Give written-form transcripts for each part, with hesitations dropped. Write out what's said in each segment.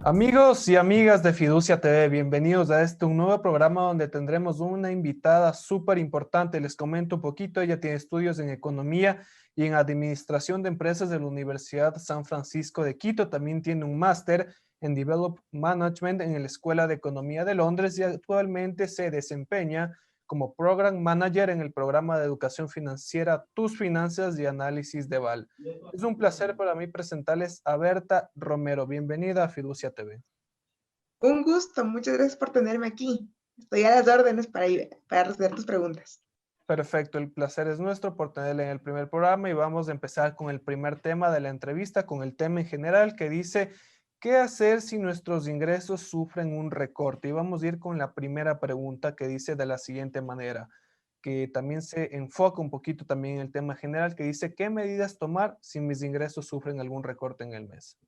Amigos y amigas de Fiducia TV, bienvenidos a un nuevo programa donde tendremos una invitada súper importante. Les comento un poquito, ella tiene estudios en economía y en administración de empresas de la Universidad San Francisco de Quito. También tiene un máster en Development Management en la Escuela de Economía de Londres y actualmente se desempeña como Program Manager en el programa de educación financiera Tus Finanzas y Análisis de Val. Es un placer para mí presentarles a Berta Romero. Bienvenida a Fiducia TV. Un gusto, muchas gracias por tenerme aquí. Estoy a las órdenes para responder tus preguntas. Perfecto, el placer es nuestro por tenerla en el primer programa y vamos a empezar con el primer tema de la entrevista, con el tema en general que dice, ¿qué hacer si nuestros ingresos sufren un recorte? Y vamos a ir con la primera pregunta que dice de la siguiente manera, que también se enfoca un poquito también en el tema general, que dice, ¿qué medidas tomar si mis ingresos sufren algún recorte en el mes?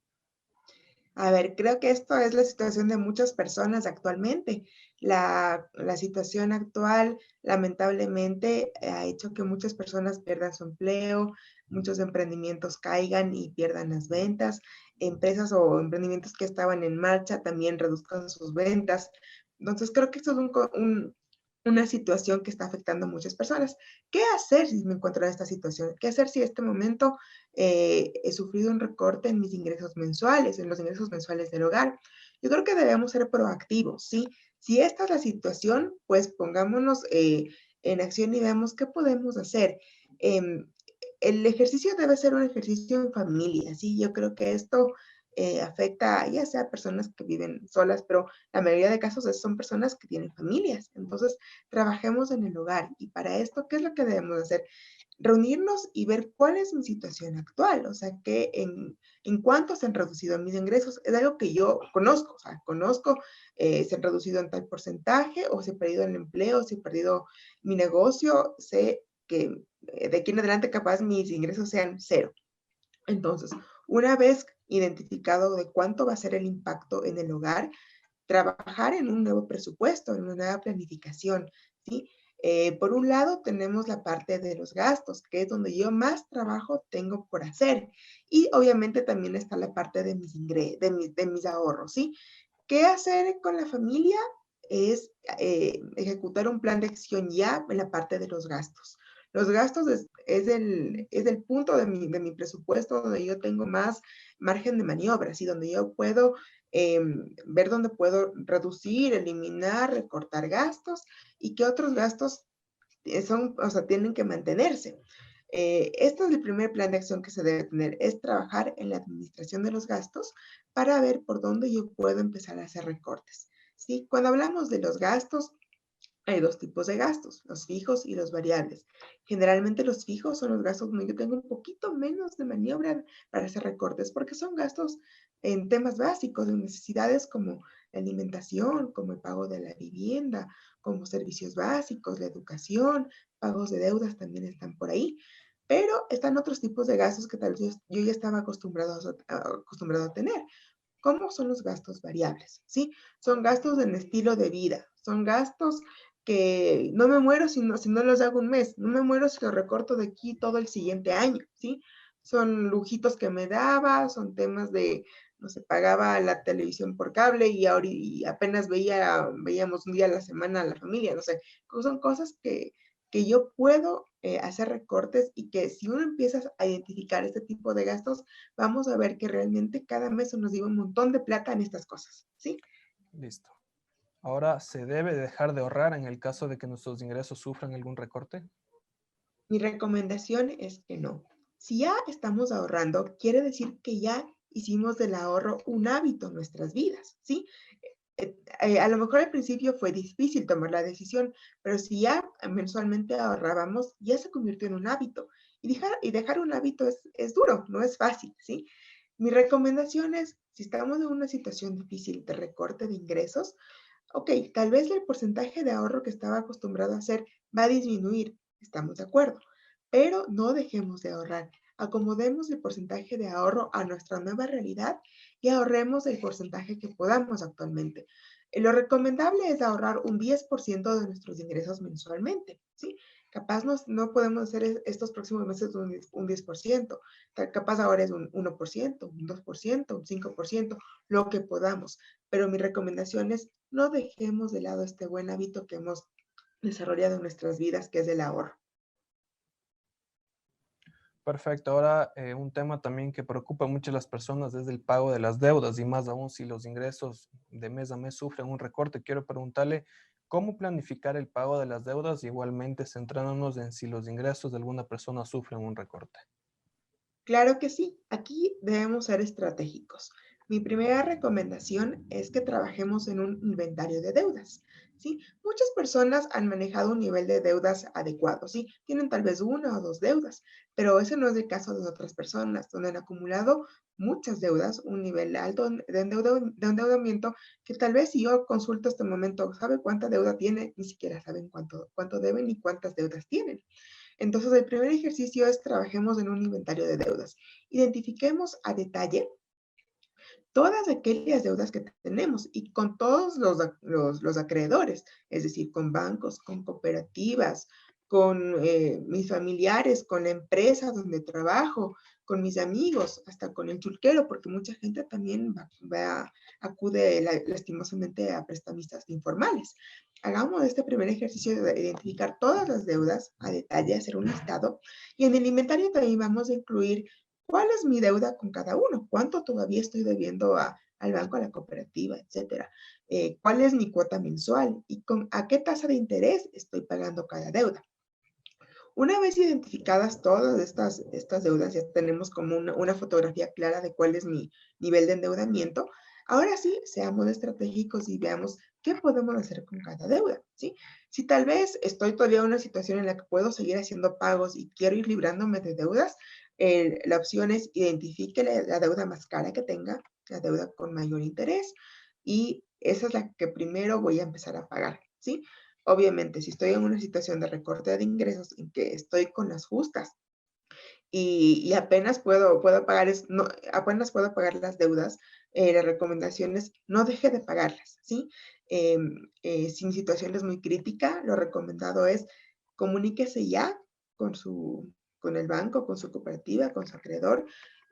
A ver, creo que esto es la situación de muchas personas actualmente. La situación actual, lamentablemente, ha hecho que muchas personas pierdan su empleo, muchos emprendimientos caigan y pierdan las ventas, empresas o emprendimientos que estaban en marcha también reduzcan sus ventas. Entonces, creo que esto es una situación que está afectando a muchas personas. ¿Qué hacer si me encuentro en esta situación? ¿Qué hacer si en este momento he sufrido un recorte en mis ingresos mensuales, en los ingresos mensuales del hogar? Yo creo que debemos ser proactivos, ¿sí? Si esta es la situación, pues pongámonos en acción y veamos qué podemos hacer. Em, el ejercicio debe ser un ejercicio en familia, ¿sí? Yo creo que esto afecta ya sea a personas que viven solas, pero la mayoría de casos son personas que tienen familias. Entonces, trabajemos en el hogar y para esto, ¿qué es lo que debemos hacer? Reunirnos y ver cuál es mi situación actual, o sea, en cuánto se han reducido mis ingresos. Es algo que yo conozco, o sea, conozco, se han reducido en tal porcentaje, o se ha perdido el empleo, se ha perdido mi negocio, sé que de aquí en adelante capaz mis ingresos sean cero. Entonces, una vez identificado de cuánto va a ser el impacto en el hogar, trabajar en un nuevo presupuesto, en una nueva planificación, ¿sí? Por un lado, tenemos la parte de los gastos, que es donde yo más trabajo tengo por hacer. Y obviamente también está la parte de mis ahorros, ¿sí? ¿Qué hacer con la familia? Es ejecutar un plan de acción ya en la parte de los gastos. Los gastos es el punto de mi presupuesto donde yo tengo más margen de maniobra, ¿sí? Donde yo puedo ver dónde puedo reducir, eliminar, recortar gastos y qué otros gastos o sea, tienen que mantenerse. Este es el primer plan de acción que se debe tener, es trabajar en la administración de los gastos para ver por dónde yo puedo empezar a hacer recortes. ¿Sí? Cuando hablamos de los gastos, hay dos tipos de gastos, los fijos y los variables. Generalmente los fijos son los gastos donde yo tengo un poquito menos de maniobra para hacer recortes, porque son gastos en temas básicos, de necesidades como la alimentación, como el pago de la vivienda, como servicios básicos, la educación, pagos de deudas también están por ahí. Pero están otros tipos de gastos que tal vez yo ya estaba acostumbrado a tener. ¿Cómo son los gastos variables? ¿Sí? Son gastos en estilo de vida, son gastos que no me muero si no los hago un mes, no me muero si los recorto de aquí todo el siguiente año, ¿sí? Son lujitos que me daba, son temas de, no sé, pagaba la televisión por cable y apenas veíamos un día a la semana a la familia, no sé, son cosas que yo puedo hacer recortes y que si uno empieza a identificar este tipo de gastos, vamos a ver que realmente cada mes se nos lleva un montón de plata en estas cosas, ¿sí? Listo. Ahora, ¿se debe dejar de ahorrar en el caso de que nuestros ingresos sufran algún recorte? Mi recomendación es que no. Si ya estamos ahorrando, quiere decir que ya hicimos del ahorro un hábito en nuestras vidas, ¿sí? A lo mejor al principio fue difícil tomar la decisión, pero si ya mensualmente ahorrábamos, ya se convirtió en un hábito. Y dejar un hábito es duro, no es fácil, ¿sí? Mi recomendación es, si estamos en una situación difícil de recorte de ingresos, ok, tal vez el porcentaje de ahorro que estaba acostumbrado a hacer va a disminuir, estamos de acuerdo, pero no dejemos de ahorrar. Acomodemos el porcentaje de ahorro a nuestra nueva realidad y ahorremos el porcentaje que podamos actualmente. Lo recomendable es ahorrar un 10% de nuestros ingresos mensualmente, ¿sí? Capaz no podemos hacer estos próximos meses un 10%, capaz ahora es un 1%, un 2%, un 5%, lo que podamos. Pero mi recomendación es no dejemos de lado este buen hábito que hemos desarrollado en nuestras vidas, que es el ahorro. Perfecto. Ahora, un tema también que preocupa mucho a las personas es el pago de las deudas y más aún si los ingresos de mes a mes sufren un recorte. Quiero preguntarle cómo planificar el pago de las deudas, igualmente centrándonos en si los ingresos de alguna persona sufren un recorte. Claro que sí, aquí debemos ser estratégicos. Mi primera recomendación es que trabajemos en un inventario de deudas, ¿sí? Muchas personas han manejado un nivel de deudas adecuado, ¿sí? Tienen tal vez una o dos deudas, pero ese no es el caso de otras personas, donde han acumulado muchas deudas, un nivel alto de endeudamiento, que tal vez si yo consulto este momento, ¿sabe cuánta deuda tiene? Ni siquiera saben cuánto deben ni cuántas deudas tienen. Entonces, el primer ejercicio es trabajemos en un inventario de deudas. Identifiquemos a detalle todas aquellas deudas que tenemos y con todos los acreedores, es decir, con bancos, con cooperativas, con mis familiares, con la empresa donde trabajo, con mis amigos, hasta con el chulquero, porque mucha gente también acude lastimosamente a prestamistas informales. Hagamos este primer ejercicio de identificar todas las deudas a detalle, hacer un listado, y en el inventario también vamos a incluir cuál es mi deuda con cada uno, cuánto todavía estoy debiendo al banco, a la cooperativa, etcétera. ¿Cuál es mi cuota mensual y a qué tasa de interés estoy pagando cada deuda? Una vez identificadas todas estas deudas, ya tenemos como una fotografía clara de cuál es mi nivel de endeudamiento. Ahora sí, seamos estratégicos y veamos qué podemos hacer con cada deuda, ¿sí? Si tal vez estoy todavía en una situación en la que puedo seguir haciendo pagos y quiero ir librándome de deudas, la opción es identifique la deuda más cara que tenga, la deuda con mayor interés, y esa es la que primero voy a empezar a pagar, ¿sí? Obviamente, si estoy en una situación de recorte de ingresos en que estoy con las justas y apenas puedo pagar, no, apenas puedo pagar las deudas, la recomendación es no deje de pagarlas, ¿sí? Si mi situación es muy crítica, lo recomendado es comuníquese ya con el banco, con su cooperativa, con su acreedor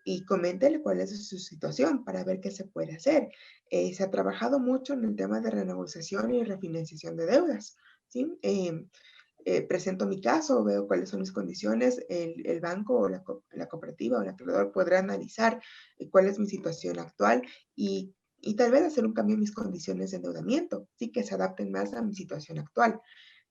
y coméntele cuál es su situación para ver qué se puede hacer. Se ha trabajado mucho en el tema de renegociación y refinanciación de deudas, ¿sí? Presento mi caso, veo cuáles son mis condiciones, el banco o la cooperativa o el acreedor podrá analizar cuál es mi situación actual y tal vez hacer un cambio en mis condiciones de endeudamiento, sí que se adapten más a mi situación actual.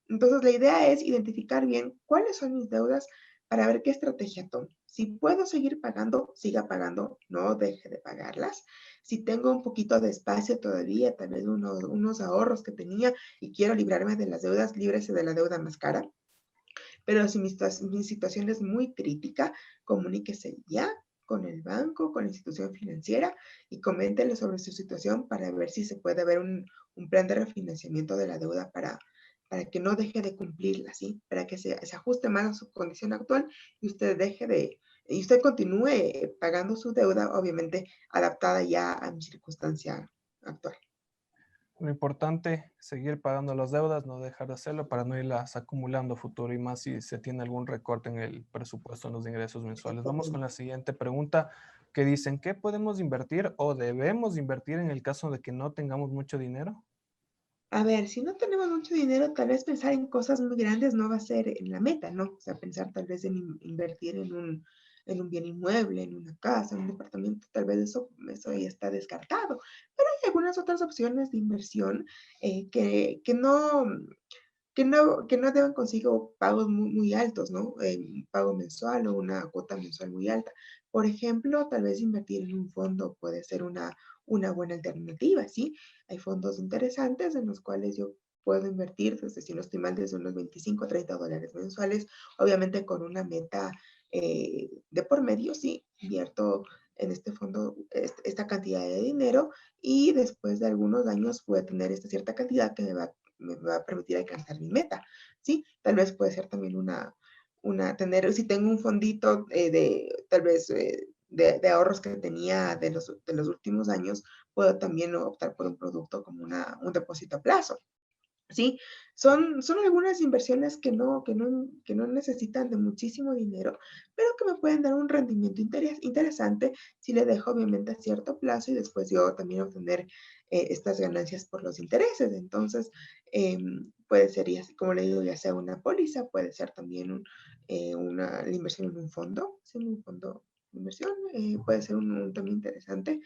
Entonces, la idea es identificar bien cuáles son mis deudas para ver qué estrategia tomo. Si puedo seguir pagando, siga pagando, no deje de pagarlas. Si tengo un poquito de espacio todavía, tal vez unos ahorros que tenía y quiero librarme de las deudas, líbrese de la deuda más cara. Pero si mi situación es muy crítica, comuníquese ya con el banco, con la institución financiera y coméntele sobre su situación para ver si se puede ver un plan de refinanciamiento de la deuda para que no deje de cumplirla, ¿sí? Para que se ajuste más a su condición actual y y usted continúe pagando su deuda, obviamente adaptada ya a mi circunstancia actual. Lo importante, seguir pagando las deudas, no dejar de hacerlo para no irlas acumulando a futuro y más si se tiene algún recorte en el presupuesto, en los ingresos mensuales. Vamos con la Exactamente. siguiente pregunta que dicen, ¿qué podemos invertir o debemos invertir en el caso de que no tengamos mucho dinero? A ver, si no tenemos mucho dinero, tal vez pensar en cosas muy grandes no va a ser en la meta, ¿no? O sea, pensar tal vez en invertir en un bien inmueble, en una casa, en un departamento, tal vez eso ya está descartado. Pero hay algunas otras opciones de inversión que no deben consigo pagos muy altos, ¿no? Un pago mensual o una cuota mensual muy alta. Por ejemplo, tal vez invertir en un fondo puede ser una buena alternativa, ¿sí? Hay fondos interesantes en los cuales yo puedo invertir, desde, si no estoy mal, desde unos 25 a 30 dólares mensuales, obviamente con una meta de por medio, sí, invierto en este fondo esta cantidad de dinero y después de algunos años voy a tener esta cierta cantidad que me va a permitir alcanzar mi meta, ¿sí? Tal vez puede ser también si tengo un fondito tal vez, de ahorros que tenía de los últimos años, puedo también optar por un producto como un depósito a plazo. ¿sí? Son algunas inversiones que no necesitan de muchísimo dinero, pero que me pueden dar un rendimiento interesante si le dejo obviamente a cierto plazo y después yo también obtener estas ganancias por los intereses. Entonces, puede ser, ya, como le digo, ya sea una póliza, puede ser también la inversión en un fondo, ¿sí? Un fondo de inversión puede ser un tema interesante.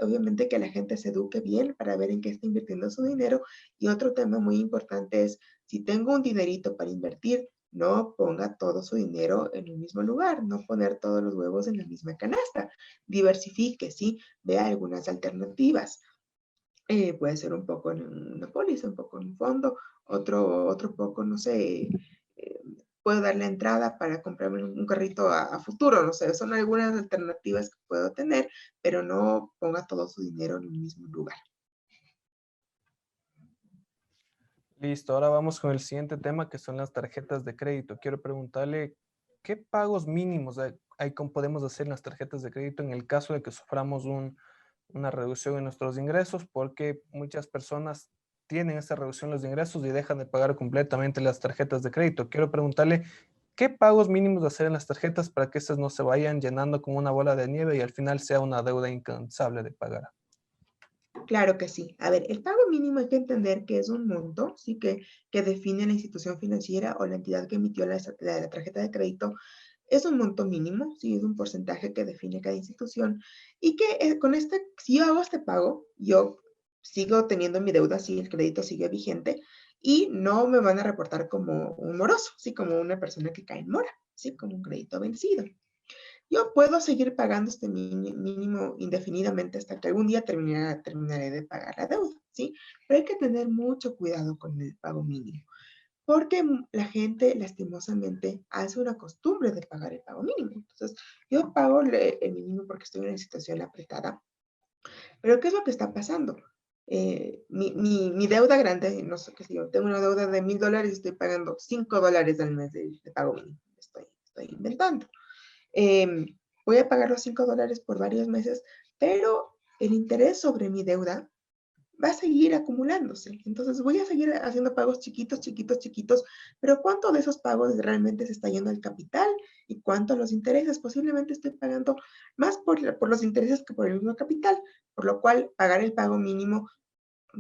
Obviamente que la gente se eduque bien para ver en qué está invirtiendo su dinero y otro tema muy importante es, si tengo un dinerito para invertir, no ponga todo su dinero en el mismo lugar, no poner todos los huevos en la misma canasta. Diversifique, ¿sí? Vea algunas alternativas. Puede ser un poco en una póliza, un poco en un fondo, otro poco, no sé, eh, puedo darle entrada para comprarme un carrito a futuro, no sé, son algunas alternativas que puedo tener, pero no ponga todo su dinero en un mismo lugar. Listo, ahora vamos con el siguiente tema que son las tarjetas de crédito. Quiero preguntarle, ¿qué pagos mínimos podemos hacer en las tarjetas de crédito en el caso de que suframos una reducción en nuestros ingresos? Porque muchas personas tienen esa reducción en los ingresos y dejan de pagar completamente las tarjetas de crédito. Quiero preguntarle, ¿qué pagos mínimos hacer en las tarjetas para que estas no se vayan llenando como una bola de nieve y al final sea una deuda incansable de pagar? Claro que sí. A ver, el pago mínimo hay que entender que es un monto, sí, que define la institución financiera o la entidad que emitió la tarjeta de crédito. Es un monto mínimo, sí, es un porcentaje que define cada institución y que con si yo hago este pago, yo sigo teniendo mi deuda, sí, el crédito sigue vigente y no me van a reportar como un moroso, sí, como una persona que cae en mora, sí, como un crédito vencido. Yo puedo seguir pagando este mínimo indefinidamente hasta que algún día terminaré de pagar la deuda, ¿sí? Pero hay que tener mucho cuidado con el pago mínimo, porque la gente lastimosamente hace una costumbre de pagar el pago mínimo. Entonces, yo pago el mínimo porque estoy en una situación apretada, pero ¿qué es lo que está pasando? Mi deuda grande, no sé qué sé yo, tengo una deuda de $1,000 y estoy pagando $5 al mes de pago mínimo. Estoy inventando. Eh, Voy a pagar los $5 por varios meses, pero el interés sobre mi deuda va a seguir acumulándose. Entonces voy a seguir haciendo pagos chiquitos, chiquitos, chiquitos, pero ¿cuánto de esos pagos realmente se está yendo al capital y cuánto a los intereses? Posiblemente estoy pagando más por los intereses que por el mismo capital, por lo cual pagar el pago mínimo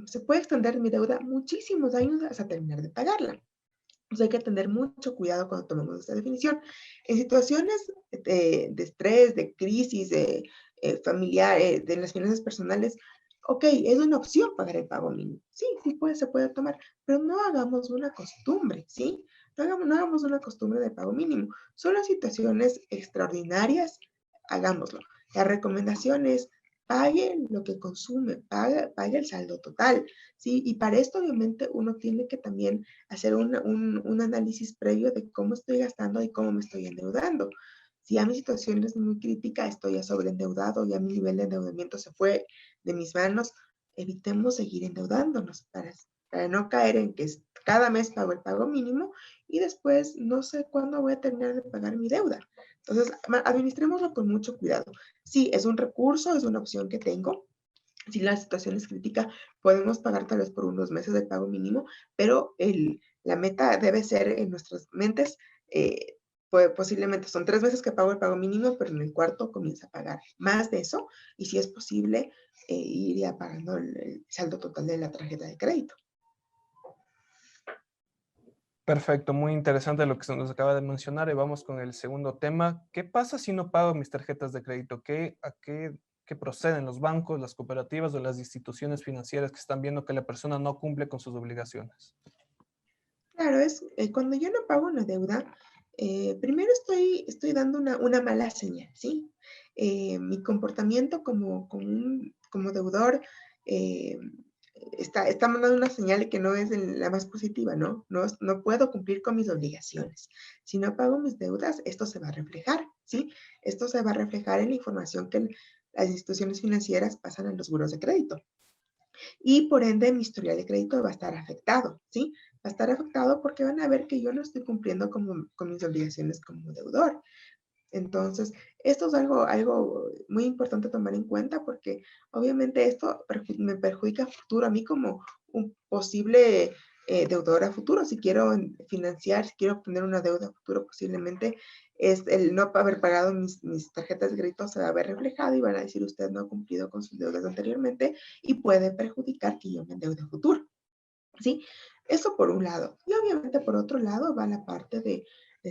se puede extender mi deuda muchísimos años hasta terminar de pagarla. Entonces hay que tener mucho cuidado cuando tomamos esta definición. En situaciones de estrés, de crisis, de familiar, de las finanzas personales, ok, es una opción pagar el pago mínimo. Sí, sí se puede tomar, pero no hagamos una costumbre, ¿sí? No hagamos una costumbre de pago mínimo. Solo en situaciones extraordinarias, hagámoslo. La recomendación es pague lo que consume, pague el saldo total, ¿sí? Y para esto obviamente uno tiene que también hacer un análisis previo de cómo estoy gastando y cómo me estoy endeudando. Si ya mi situación es muy crítica, estoy ya sobreendeudado, ya mi nivel de endeudamiento se fue de mis manos, evitemos seguir endeudándonos para no caer en que cada mes pago el pago mínimo y después no sé cuándo voy a terminar de pagar mi deuda. Entonces, administrémoslo con mucho cuidado. Sí, es un recurso, es una opción que tengo, si la situación es crítica, podemos pagar tal vez por unos meses de pago mínimo, pero la meta debe ser en nuestras mentes, pues posiblemente son 3 meses que pago el pago mínimo, pero en el cuarto comienza a pagar más de eso y si es posible, iría pagando el saldo total de la tarjeta de crédito. Perfecto, muy interesante lo que se nos acaba de mencionar y vamos con el segundo tema. ¿Qué pasa si no pago mis tarjetas de crédito? ¿Qué proceden los bancos, las cooperativas o las instituciones financieras que están viendo que la persona no cumple con sus obligaciones? Claro, es cuando yo no pago una deuda, primero estoy dando una mala señal, ¿sí? Mi comportamiento como deudor eh, está mandando una señal que no es la más positiva, ¿no? No puedo cumplir con mis obligaciones. Si no pago mis deudas, esto se va a reflejar, ¿sí? Esto se va a reflejar en la información que las instituciones financieras pasan a los buros de crédito y por ende mi historial de crédito va a estar afectado, ¿sí? Va a estar afectado porque van a ver que yo no estoy cumpliendo con mis obligaciones como deudor. Entonces, esto es algo muy importante tomar en cuenta porque obviamente esto me perjudica a futuro a mí como un posible deudor a futuro. Si quiero financiar, si quiero obtener una deuda a futuro, posiblemente es el no haber pagado mis tarjetas de crédito se va a ver reflejado y van a decir usted no ha cumplido con sus deudas anteriormente y puede perjudicar que yo me endeude a futuro. ¿Sí? Eso por un lado. Y obviamente por otro lado va la parte de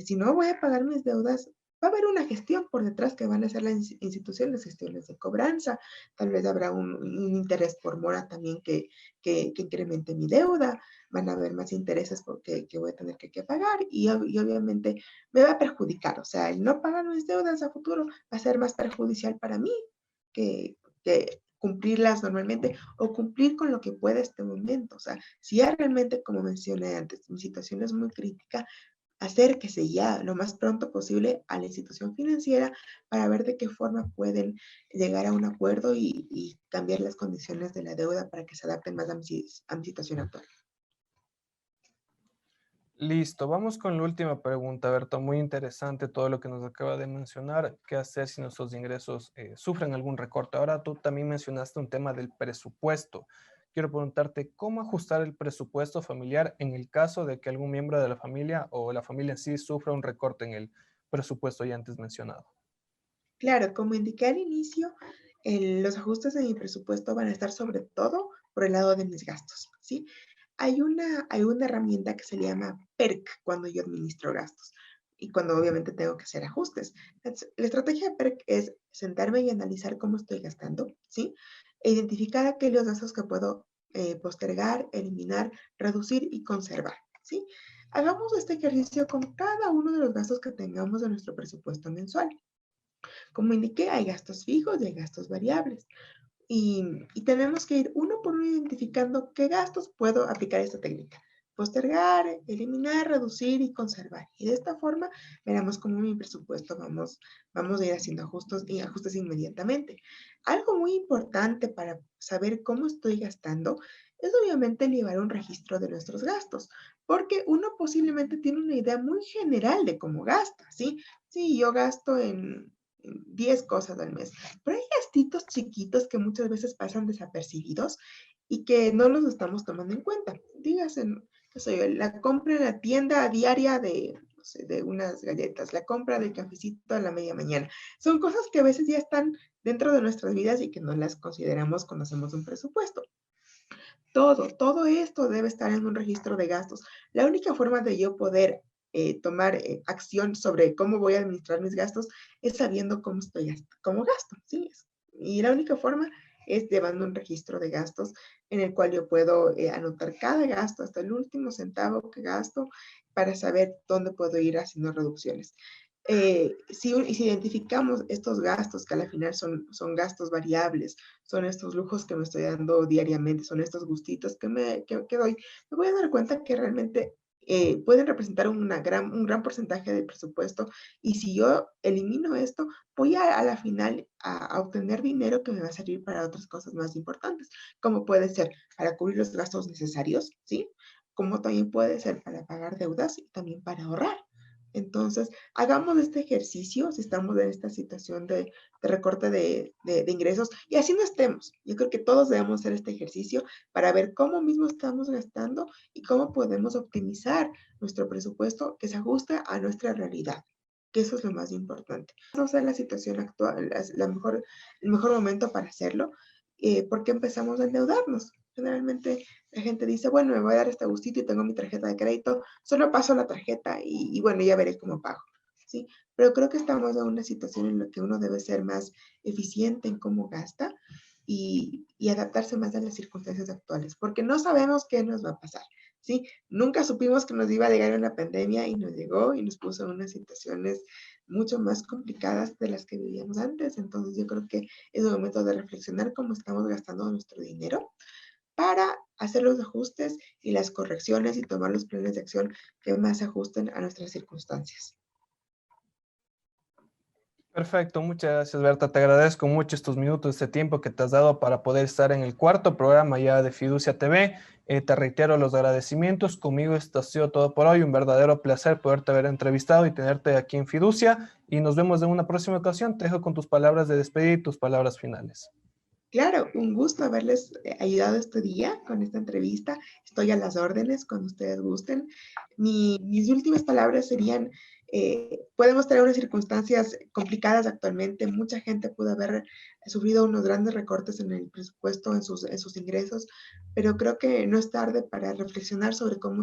si no voy a pagar mis deudas, va a haber una gestión por detrás que van a hacer las instituciones, gestiones de cobranza, tal vez habrá un interés por mora también que incremente mi deuda, van a haber más intereses porque que voy a tener que pagar y obviamente me va a perjudicar, o sea, el no pagar mis deudas a futuro va a ser más perjudicial para mí que cumplirlas normalmente o cumplir con lo que pueda este momento. O sea, si ya realmente, como mencioné antes, mi situación es muy crítica, acérquese ya lo más pronto posible a la institución financiera para ver de qué forma pueden llegar a un acuerdo y cambiar las condiciones de la deuda para que se adapten más a mi situación actual. Listo, vamos con la última pregunta, Berta. Muy interesante todo lo que nos acaba de mencionar. ¿Qué hacer si nuestros ingresos sufren algún recorte? Ahora tú también mencionaste un tema del presupuesto. Quiero preguntarte, ¿cómo ajustar el presupuesto familiar en el caso de que algún miembro de la familia o la familia en sí sufra un recorte en el presupuesto ya antes mencionado? Claro, como indiqué al inicio, los ajustes de mi presupuesto van a estar sobre todo por el lado de mis gastos, ¿sí? Hay una herramienta que se llama PERC cuando yo administro gastos y cuando obviamente tengo que hacer ajustes. Entonces, la estrategia de PERC es sentarme y analizar cómo estoy gastando, ¿sí? E identificar aquellos gastos que puedo postergar, eliminar, reducir y conservar, ¿sí? Hagamos este ejercicio con cada uno de los gastos que tengamos de nuestro presupuesto mensual. Como indiqué, hay gastos fijos y hay gastos variables. Y tenemos que ir uno por uno identificando qué gastos puedo aplicar esta técnica. Postergar, eliminar, reducir y conservar. Y de esta forma veremos cómo mi presupuesto vamos a ir haciendo ajustes inmediatamente. Algo muy importante para saber cómo estoy gastando es obviamente llevar un registro de nuestros gastos, porque uno posiblemente tiene una idea muy general de cómo gasta, ¿sí? Sí, yo gasto en 10 cosas al mes, pero hay gastitos chiquitos que muchas veces pasan desapercibidos y que no los estamos tomando en cuenta. Dígase, qué sé yo, la compra en la tienda diaria de, no sé, de unas galletas, la compra del cafecito a la media mañana. Son cosas que a veces ya están dentro de nuestras vidas y que no las consideramos cuando hacemos un presupuesto. Todo esto debe estar en un registro de gastos. La única forma de yo poder tomar acción sobre cómo voy a administrar mis gastos es sabiendo cómo gasto, ¿sí? Y la única forma es llevando un registro de gastos en el cual yo puedo anotar cada gasto hasta el último centavo que gasto para saber dónde puedo ir haciendo reducciones. Si identificamos estos gastos que al final son gastos variables, son estos lujos que me estoy dando diariamente, son estos gustitos que doy, me voy a dar cuenta que realmente pueden representar un gran porcentaje del presupuesto y si yo elimino esto, voy a la final a obtener dinero que me va a servir para otras cosas más importantes, como puede ser para cubrir los gastos necesarios, ¿sí? Como también puede ser para pagar deudas y también para ahorrar. Entonces, hagamos este ejercicio si estamos en esta situación de recorte de ingresos y así no estemos. Yo creo que todos debemos hacer este ejercicio para ver cómo mismo estamos gastando y cómo podemos optimizar nuestro presupuesto que se ajuste a nuestra realidad, que eso es lo más importante. Vamos a ver la situación actual, el mejor momento para hacerlo, porque empezamos a endeudarnos. Generalmente la gente dice, bueno, me voy a dar este gustito y tengo mi tarjeta de crédito, solo paso la tarjeta y bueno, ya veré cómo pago, ¿sí? Pero creo que estamos en una situación en la que uno debe ser más eficiente en cómo gasta y adaptarse más a las circunstancias actuales, porque no sabemos qué nos va a pasar, ¿sí? Nunca supimos que nos iba a llegar una pandemia y nos llegó y nos puso en unas situaciones mucho más complicadas de las que vivíamos antes. Entonces yo creo que es el momento de reflexionar cómo estamos gastando nuestro dinero para hacer los ajustes y las correcciones y tomar los planes de acción que más se ajusten a nuestras circunstancias. Perfecto, muchas gracias, Berta. Te agradezco mucho estos minutos, este tiempo que te has dado para poder estar en el cuarto programa ya de Fiducia TV. Te reitero los agradecimientos. Conmigo esto ha sido todo por hoy. Un verdadero placer poderte haber entrevistado y tenerte aquí en Fiducia. Y nos vemos en una próxima ocasión. Te dejo con tus palabras de despedida y tus palabras finales. Claro, un gusto haberles ayudado este día con esta entrevista. Estoy a las órdenes cuando ustedes gusten. Mis últimas palabras serían, podemos tener unas circunstancias complicadas actualmente. Mucha gente pudo haber sufrido unos grandes recortes en el presupuesto, en sus ingresos, pero creo que no es tarde para reflexionar sobre cómo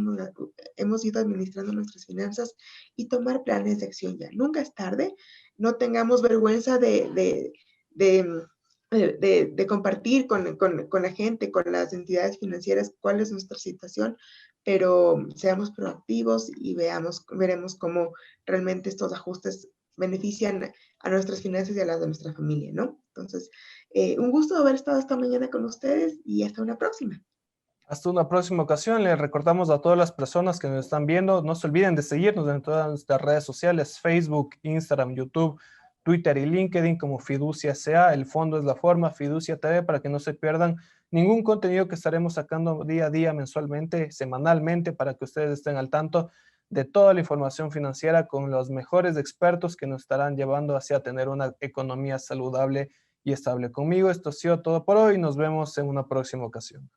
hemos ido administrando nuestras finanzas y tomar planes de acción ya. Nunca es tarde. No tengamos vergüenza de de compartir con la gente, con las entidades financieras, cuál es nuestra situación, pero seamos proactivos y veremos cómo realmente estos ajustes benefician a nuestras finanzas y a las de nuestra familia, ¿no? Entonces, un gusto haber estado esta mañana con ustedes y hasta una próxima. Hasta una próxima ocasión. Les recordamos a todas las personas que nos están viendo, no se olviden de seguirnos en todas nuestras redes sociales, Facebook, Instagram, YouTube, Twitter y LinkedIn como Fiducia SA. El fondo es la forma, Fiducia TV, para que no se pierdan ningún contenido que estaremos sacando día a día, mensualmente, semanalmente, para que ustedes estén al tanto de toda la información financiera con los mejores expertos que nos estarán llevando hacia tener una economía saludable y estable. Conmigo, esto ha sido todo por hoy. Nos vemos en una próxima ocasión.